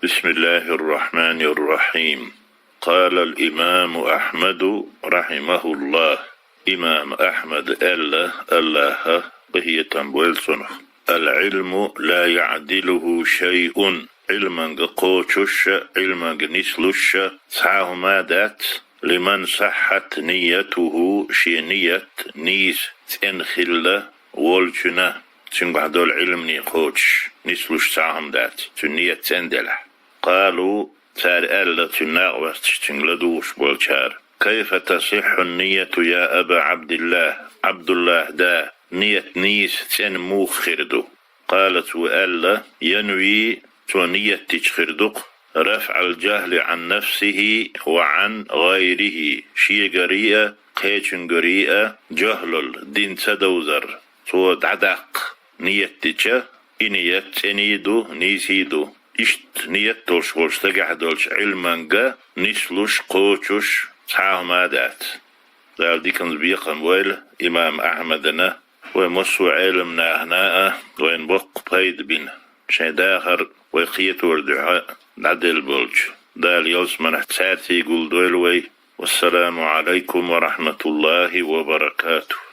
بسم الله الرحمن الرحيم. قال الإمام أحمد رحمه الله. إمام أحمد الله وهي تنبويل صنخ. العلم لا يعدله شيء. علما قوتش علما نسلش سعه ما دات لمن صحت نيته شي نية نيس تنخل والجنة تنقعد العلم ني قوتش نسلش سعهم دات تنية تندلح. قالوا تار ألا تناغوست تنغلدوش بولشار كيف تصح النية يا أبا عبد الله؟ عبد الله دا نية نيس تنمو خردو. قالت وألا ينوي تونية تشخردق رفع الجهل عن نفسه وعن غيره شي قريئة قيشن قريئة جهل دين تدوزر تو دعدق نية تشا إنية تنيدو نيسيدو إشت نية تولش غولش تقعدولش علمانجا نسلوش قوشوش تعامادات ذال ديكن بيقن ويل إمام أحمدنا ومسو علمنا هناء وين بق بايد بين شي داخر وقيت وردعاء نعدل بولج دال يوس من احتساتي قول دويلوي والسلام عليكم ورحمة الله وبركاته.